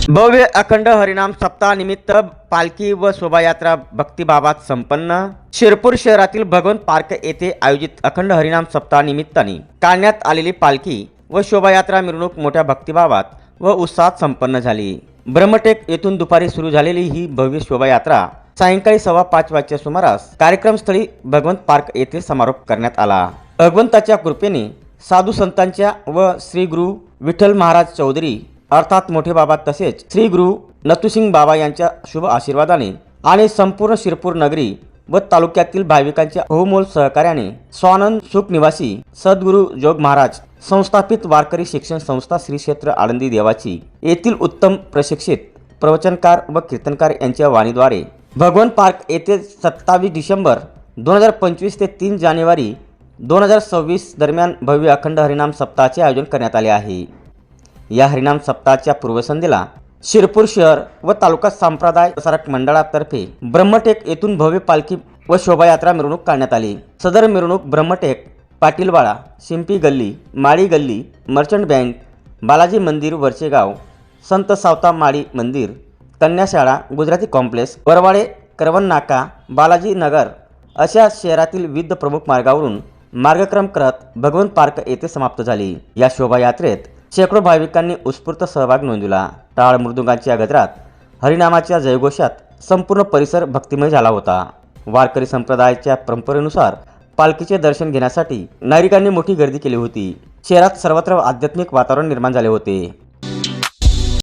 भव्य अखंड हरिनाम सप्ताह निमित्त पालखी व शोभायात्रा भक्तिभावात संपन्न। शिरपूर शहरातील भगवंत पार्क येथे आयोजित अखंड हरिनाम सप्ताह निमित्ताने काढण्यात आलेली पालखी व शोभायात्रा मिरवणूक मोठ्या भक्तिभावात व उत्साहात संपन्न झाली। ब्रह्मटेक येथून दुपारी सुरू झालेली ही भव्य शोभायात्रा सायंकाळी 5:15 वाजच्या सुमारास कार्यक्रमस्थळी भगवंत पार्क येथे समारोप करण्यात आला। भगवंताच्या कृपेने साधू संतांच्या व श्री गुरु विठ्ठल महाराज चौधरी अर्थात मोठे बाबा तसेच श्री गुरु नथुसिंग बाबा यांच्या शुभ आशीर्वादाने आणि संपूर्ण शिरपूर नगरी व तालुक्यातील भाविकांच्या बहुमोल सहकार्याने स्वानंद सुख निवासी सद्गुरु जोग महाराज संस्थापित वारकरी शिक्षण संस्था श्री क्षेत्र आळंदी देवाची येथील उत्तम प्रशिक्षित प्रवचनकार व कीर्तनकार यांच्या वाणीद्वारे भगवंत पार्क येथे 27 डिसेंबर 2025 ते 3 जानेवारी 2026 दरम्यान भव्य अखंड हरिनाम सप्ताहाचे आयोजन करण्यात आले आहे। या हरिनाम सप्ताहाच्या पूर्वसंध्येला शिरपूर शहर व तालुका संप्रदाय प्रसारक मंडळातर्फे ब्रह्मटेक येथून भव्य पालखी व शोभायात्रा मिरवणूक काढण्यात आली। सदर मिरवणूक ब्रह्मटेक, पाटीलवाडा, शिंपी गल्ली, माळी गल्ली, मर्चंट बँक, बालाजी मंदिर वरचेगाव, संत सावता माळी मंदिर, कन्याशाळा, गुजराती कॉम्प्लेक्स, वरवाडे, करवन नाका, बालाजी नगर अशा शहरातील विविध प्रमुख मार्गावरून मार्गक्रम करत भगवंत पार्क येथे समाप्त झाली। या शोभायात्रेत शेकडो भाविकांनी उत्स्फूर्त सहभाग नोंदवला। टाळ मृदुंगाच्या गजरात हरिनामाच्या जयघोषात संपूर्ण परिसर भक्तिमय झाला होता। वारकरी संप्रदायाच्या परंपरेनुसार पालखीचे दर्शन घेण्यासाठी नागरिकांनी मोठी गर्दी केली होती। शहरात सर्वत्र आध्यात्मिक वातावरण निर्माण झाले होते।